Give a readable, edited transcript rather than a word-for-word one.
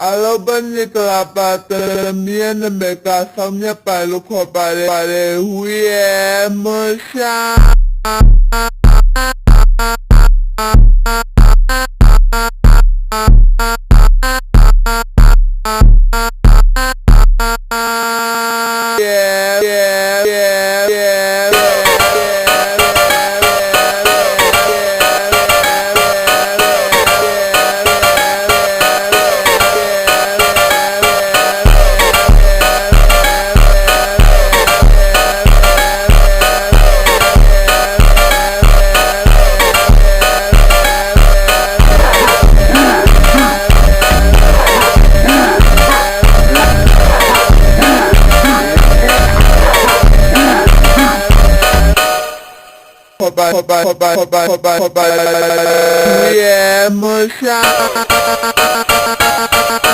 Alobani kelapatan mian mereka samnya palu kopare huye musya. Hoba, yeah, musha.